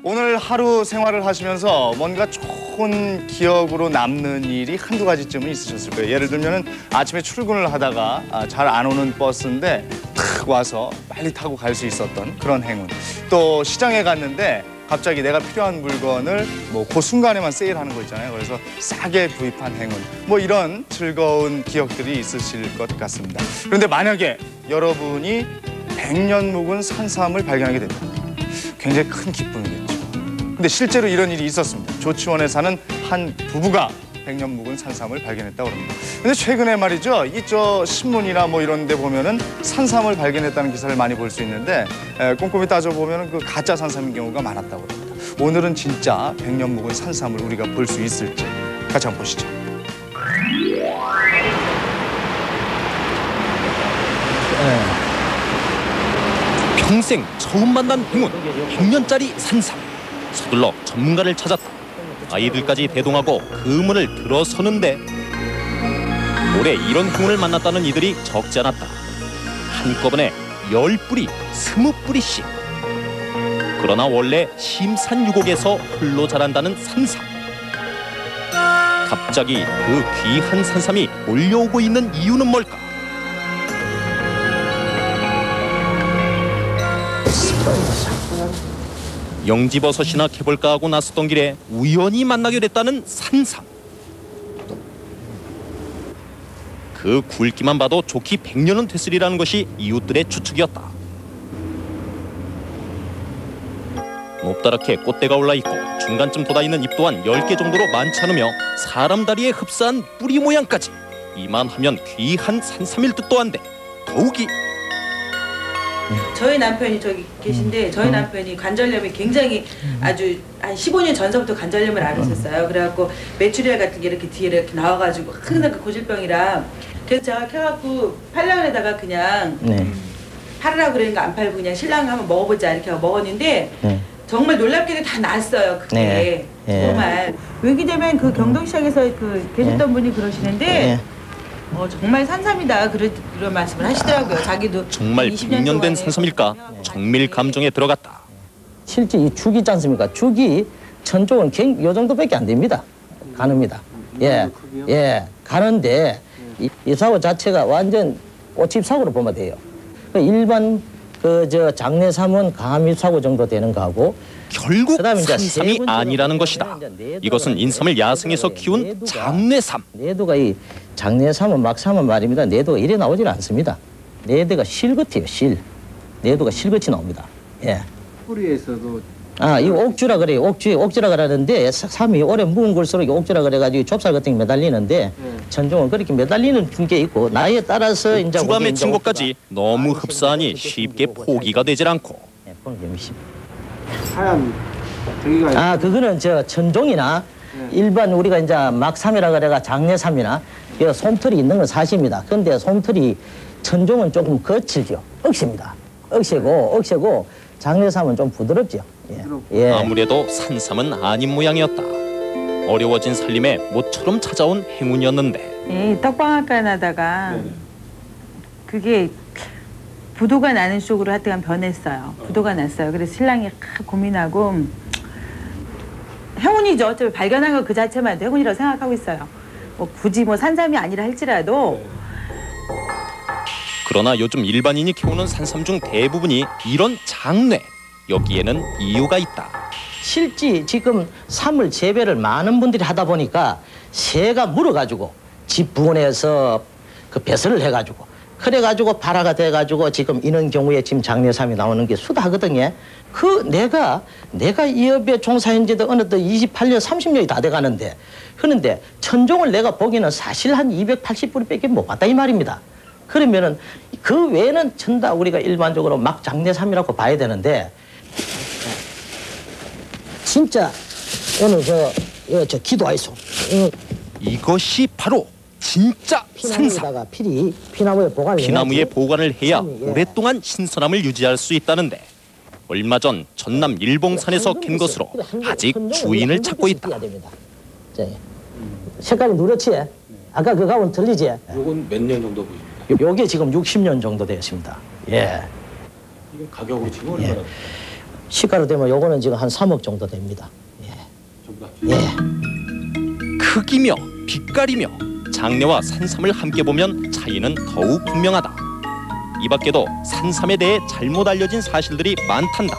오늘 하루 생활을 하시면서 뭔가 좋은 기억으로 남는 일이 한두 가지쯤은 있으셨을 거예요. 예를 들면 아침에 출근을 하다가 잘 안 오는 버스인데 탁 와서 빨리 타고 갈 수 있었던 그런 행운. 또 시장에 갔는데 갑자기 내가 필요한 물건을 뭐 그 순간에만 세일하는 거 있잖아요. 그래서 싸게 구입한 행운. 뭐 이런 즐거운 기억들이 있으실 것 같습니다. 그런데 만약에 여러분이 100년 묵은 산삼을 발견하게 됐다. 굉장히 큰 기쁨이겠죠. 근데 실제로 이런 일이 있었습니다. 조치원에 사는 한 부부가 100년 묵은 산삼을 발견했다고 합니다. 근데 최근에 말이죠. 이저 신문이나 뭐 이런 데 보면은 산삼을 발견했다는 기사를 많이 볼 수 있는데 꼼꼼히 따져보면은 그 가짜 산삼인 경우가 많았다고 합니다. 오늘은 진짜 100년 묵은 산삼을 우리가 볼 수 있을지 같이 한번 보시죠. 평생 처음 만난 행운, 100년짜리 산삼. 서둘러 전문가를 찾았다. 아이들까지 대동하고 그 문을 들어서는데 올해 이런 행운을 만났다는 이들이 적지 않았다. 한꺼번에 10뿌리, 20뿌리씩. 그러나 원래 심산유곡에서 홀로 자란다는 산삼. 갑자기 그 귀한 산삼이 몰려오고 있는 이유는 뭘까? 영지버섯이나 캐볼까 하고 나섰던 길에 우연히 만나게 됐다는 산삼. 그 굵기만 봐도 좋기 100년은 됐으리라는 것이 이웃들의 추측이었다. 높다랗게 꽃대가 올라있고 중간쯤 돋아있는 잎 또한 10개 정도로 많지 않으며 사람 다리에 흡사한 뿌리 모양까지. 이만하면 귀한 산삼일 듯도 한데 더욱이 저희 남편이 저기 계신데 저희 남편이 관절염이 굉장히 아주 한 15년 전서부터 관절염을 앓으셨어요. 그래갖고 메추리알 같은 게 이렇게 뒤에 이렇게 나와가지고 항상 그 고질병이라 그래서 제가 켜갖고 팔려에다가 그냥 팔으라고 그러니까 안 팔고 그냥 신랑 한번 먹어보자 이렇게 하고 먹었는데 정말 놀랍게도 다 났어요. 그게 정말 왜냐면 그 경동시장에서 그 계셨던 분이 그러시는데 정말 산삼이다 그런 말씀을 하시더라고요. 자기도 정말 100년 된 산삼일까? 정밀 감정에 들어갔다. 실제 이 죽이 있지 않습니까? 죽이 천종은 요 정도밖에 안 됩니다. 가늡니다. 가는데 이 사고 자체가 완전 꽃잎 사고로 보면 돼요. 일반 장내삼은 강암잎 사고 정도 되는 거하고 결국 산삼이 아니라는 것이다. 이것은 인삼을 야생에서 키운 장내삼. 내도가 이 장내삼은 막삼은 말입니다. 내도가 이래 나오질 않습니다. 내도가 실끝이에요. 실. 내도가 실끝이 나옵니다. 뿌리에서도 이 옥주라 그래요. 옥주라 그러는데 삼이 오래 묵은 걸수록 옥주라 그래가지고 좁쌀 같은 게 매달리는데 천종은 그렇게 매달리는 게 있고 나이에 따라서 이제 옥주가 맺힌 것까지 너무 흡사하니 쉽게 포기가 되질 않고. 하얀 저기가 그거는 천종이나 일반 우리가 이제 막삼이라 그래가 장내삼이나 솜털이 있는 건 사실입니다. 그런데 솜털이 천종은 조금 거칠죠. 억세입니다. 억세고 장내삼은 좀 부드럽죠. 아무래도 산삼은 아닌 모양이었다. 어려워진 살림에 모처럼 찾아온 행운이었는데. 떡방앗간 하다가 그게 부도가 나는 쪽으로 하여튼 변했어요. 부도가 났어요. 그래서 신랑이 고민하고 행운이죠. 어차피 발견한 거 그 자체만 해도 행운이라고 생각하고 있어요. 뭐 굳이 뭐 산삼이 아니라 할지라도. 그러나 요즘 일반인이 키우는 산삼 중 대부분이 이런 장뇌. 여기에는 이유가 있다. 실제 지금 삼을 재배를 많은 분들이 하다 보니까 새가 물어가지고 집 부근에서 그 배설을 해가지고 그래가지고 발화가 돼가지고 지금 이런 경우에 지금 장내삼이 나오는 게 수다하거든요. 내가 이 업에 종사한 지도 어느덧 28년, 30년이 다 돼가는데 그런데 천종을 내가 보기에는 사실 한 280뿌리밖에 못 봤다 이 말입니다. 그러면은 그 외에는 전다 우리가 일반적으로 막 장내삼이라고 봐야 되는데 진짜 오늘 저 기도하이소. 이것이 바로 진짜 산삼. 피나무에 보관을 해야 오랫동안 신선함을 유지할 수 있다는데 얼마 전 전남 일봉산에서 캔 것으로 아직 주인을 찾고 있다. 색깔이 누렇지? 아까 그거하고는 틀리지? 요건 몇 년 정도 보십니까? 요게 지금 60년 정도 되었습니다. 이게 가격으로 지금 얼마나? 시가로 되면 요거는 지금 한 3억 정도 됩니다. 예. 크기며 빛깔이며 장내와 산삼을 함께 보면 차이는 더욱 분명하다. 이 밖에도 산삼에 대해 잘못 알려진 사실들이 많단다.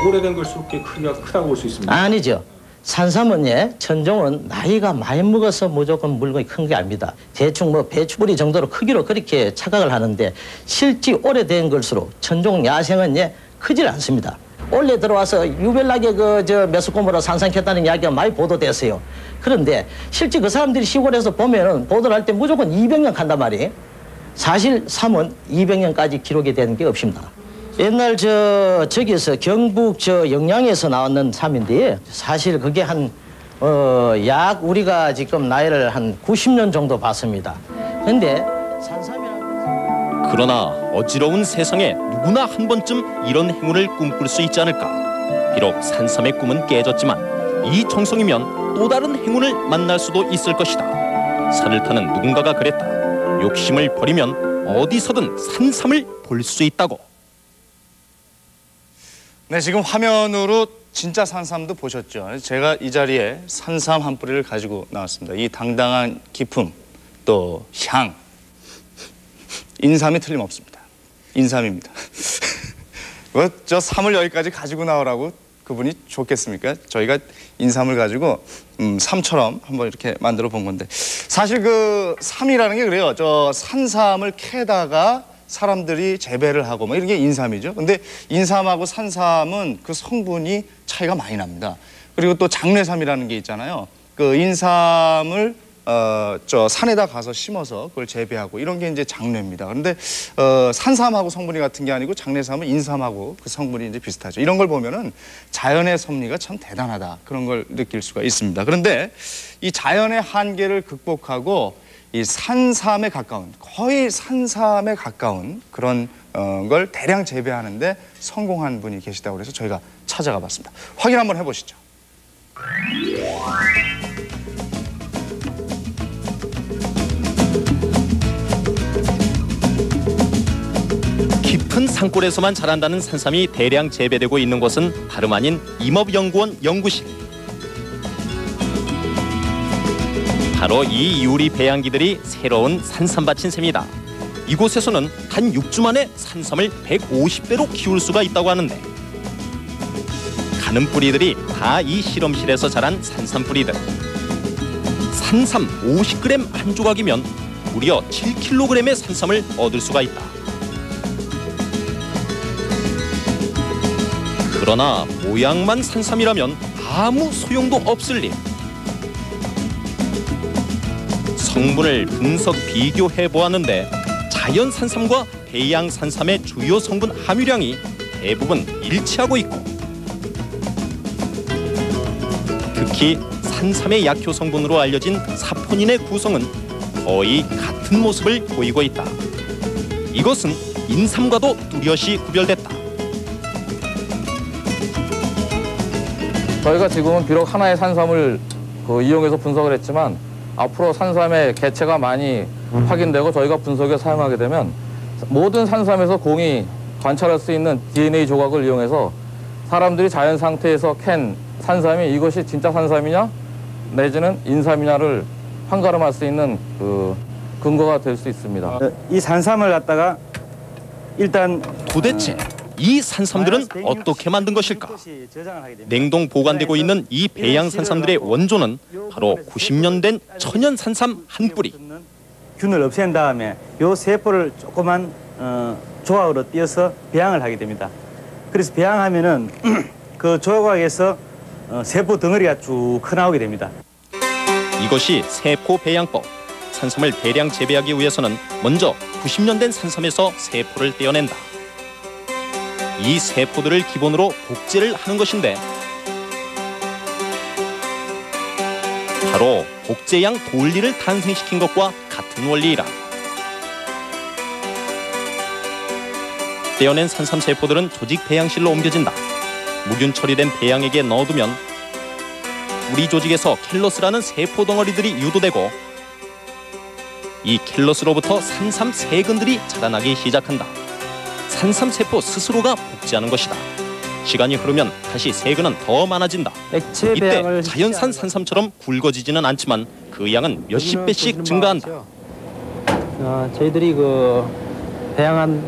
오래된 걸수록 크기가 크다고 볼 수 있습니다. 아니죠. 산삼은 천종은 나이가 많이 먹어서 무조건 물건이 큰 게 아닙니다. 대충 배추뿌리 정도로 크기로 그렇게 착각을 하는데 실제 오래된 걸수록 천종 야생은 크질 않습니다. 원래 들어와서 유별나게 메소코모라 산삼 켰다는 이야기가 많이 보도됐어요. 그런데 실제 그 사람들이 시골에서 보면은 보도를 할 때 무조건 200년 간단 말이에요. 사실 삼은 200년까지 기록이 되는 게 없습니다. 옛날 저기서 경북 영양에서 나왔는 삼인데 사실 그게 약 우리가 지금 나이를 한 90년 정도 봤습니다. 근데 산삼이라는 그러나 어지러운 세상에 누구나 한 번쯤 이런 행운을 꿈꿀 수 있지 않을까. 비록 산삼의 꿈은 깨졌지만 이 정성이면 또 다른 행운을 만날 수도 있을 것이다. 산을 타는 누군가가 그랬다. 욕심을 버리면 어디서든 산삼을 볼 수 있다고. 네, 지금 화면으로 진짜 산삼도 보셨죠. 제가 이 자리에 산삼 한 뿌리를 가지고 나왔습니다. 이 당당한 기품, 또 향, 인삼이 틀림없습니다. 인삼입니다. 저 삼을 여기까지 가지고 나오라고 그분이 좋겠습니까? 저희가 인삼을 가지고 삼처럼 한번 이렇게 만들어 본 건데, 사실 그 삼이라는 게 그래요. 저 산삼을 캐다가 사람들이 재배를 하고 이런 게 인삼이죠. 근데 인삼하고 산삼은 그 성분이 차이가 많이 납니다. 그리고 또 장례삼이라는 게 있잖아요. 그 인삼을 저 산에다 가서 심어서 그걸 재배하고 이런 게 이제 장례입니다. 그런데 산삼하고 성분이 같은 게 아니고 장례삼은 인삼하고 그 성분이 이제 비슷하죠. 이런 걸 보면은 자연의 섭리가 참 대단하다, 그런 걸 느낄 수가 있습니다. 그런데 이 자연의 한계를 극복하고 이 산삼에 가까운, 거의 산삼에 가까운 그런 걸 대량 재배하는데 성공한 분이 계시다고 그래서 저희가 찾아가 봤습니다. 확인 한번 해보시죠. 깊은 산골에서만 자란다는 산삼이 대량 재배되고 있는 곳은 다름 아닌 임업연구원 연구실. 바로 이 유리 배양기들이 새로운 산삼밭인 셈이다. 이곳에서는 단 6주 만에 산삼을 150배로 키울 수가 있다고 하는데, 가는 뿌리들이 다 이 실험실에서 자란 산삼 뿌리들. 산삼 50g 한 조각이면 무려 7kg의 산삼을 얻을 수가 있다. 그러나 모양만 산삼이라면 아무 소용도 없을 일. 성분을 분석 비교해 보았는데 자연 산삼과 배양 산삼의 주요 성분 함유량이 대부분 일치하고 있고, 특히 산삼의 약효 성분으로 알려진 사포닌의 구성은 거의 같은 모습을 보이고 있다. 이것은 인삼과도 뚜렷이 구별됐다. 저희가 지금은 비록 하나의 산삼을 이용해서 분석을 했지만 앞으로 산삼의 개체가 많이 확인되고 저희가 분석에 사용하게 되면 모든 산삼에서 공이 관찰할 수 있는 DNA 조각을 이용해서 사람들이 자연 상태에서 캔 산삼이 이것이 진짜 산삼이냐 내지는 인삼이냐를 판가름할 수 있는 근거가 될 수 있습니다. 이 산삼을 갖다가 일단 도대체 이 산삼들은 어떻게 만든 것일까? 냉동 보관되고 있는 이 배양 산삼들의 원조는 바로 90년 된 천연 산삼 한 뿌리. 균을 없앤 다음에 요 세포를 조그만 조각으로 띄어서 배양을 하게 됩니다. 그래서 배양하면은 그 조각에서 세포 덩어리가 쭉 나오게 됩니다. 이것이 세포 배양법. 산삼을 대량 재배하기 위해서는 먼저 90년 된 산삼에서 세포를 떼어낸다. 이 세포들을 기본으로 복제를 하는 것인데, 바로 복제양 돌리를 탄생시킨 것과 같은 원리이다. 떼어낸 산삼 세포들은 조직 배양실로 옮겨진다. 무균 처리된 배양액에 넣어두면 우리 조직에서 켈러스라는 세포 덩어리들이 유도되고, 이 켈러스로부터 산삼 세근들이 자라나기 시작한다. 산삼세포 스스로가 복제하는 것이다. 시간이 흐르면 다시 세균은 더 많아진다. 이때 자연산 산삼처럼 굵어지지는 않지만 그 양은 몇십 배씩 증가한다. 저희들이 그 배양한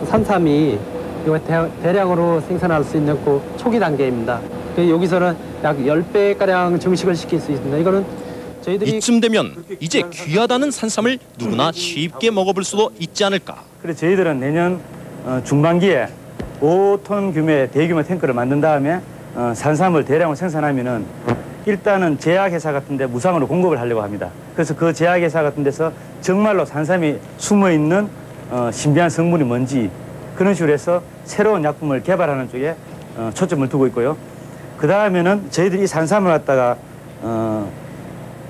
산삼이 대량으로 생산할 수 있는 그 초기 단계입니다. 여기서는 약 10배가량 증식을 시킬 수 있습니다. 이거는 저희들이 이쯤 되면 이제 귀하다는 산삼을 누구나 쉽게 먹어볼 수도 있지 않을까. 그래서 저희들은 내년 중반기에 5톤 규모의 대규모 탱크를 만든 다음에 산삼을 대량으로 생산하면은 일단은 제약회사 같은 데 무상으로 공급을 하려고 합니다. 그래서 그 제약회사 같은 데서 정말로 산삼이 숨어있는 신비한 성분이 뭔지 그런 식으로 해서 새로운 약품을 개발하는 쪽에 초점을 두고 있고요. 그 다음에는 저희들이 산삼을 갖다가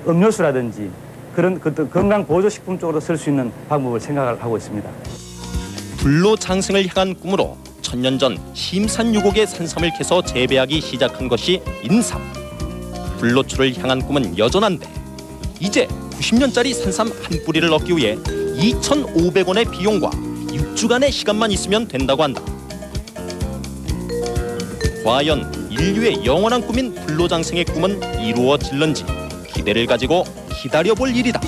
음료수라든지 그런 건강 보조식품 쪽으로 쓸 수 있는 방법을 생각을 하고 있습니다. 불로장생을 향한 꿈으로 1000년 전 심산유곡의 산삼을 캐서 재배하기 시작한 것이 인삼. 불로초를 향한 꿈은 여전한데 이제 90년짜리 산삼 한 뿌리를 얻기 위해 2,500원의 비용과 6주간의 시간만 있으면 된다고 한다. 과연 인류의 영원한 꿈인 불로장생의 꿈은 이루어질런지 기대를 가지고 기다려볼 일이다.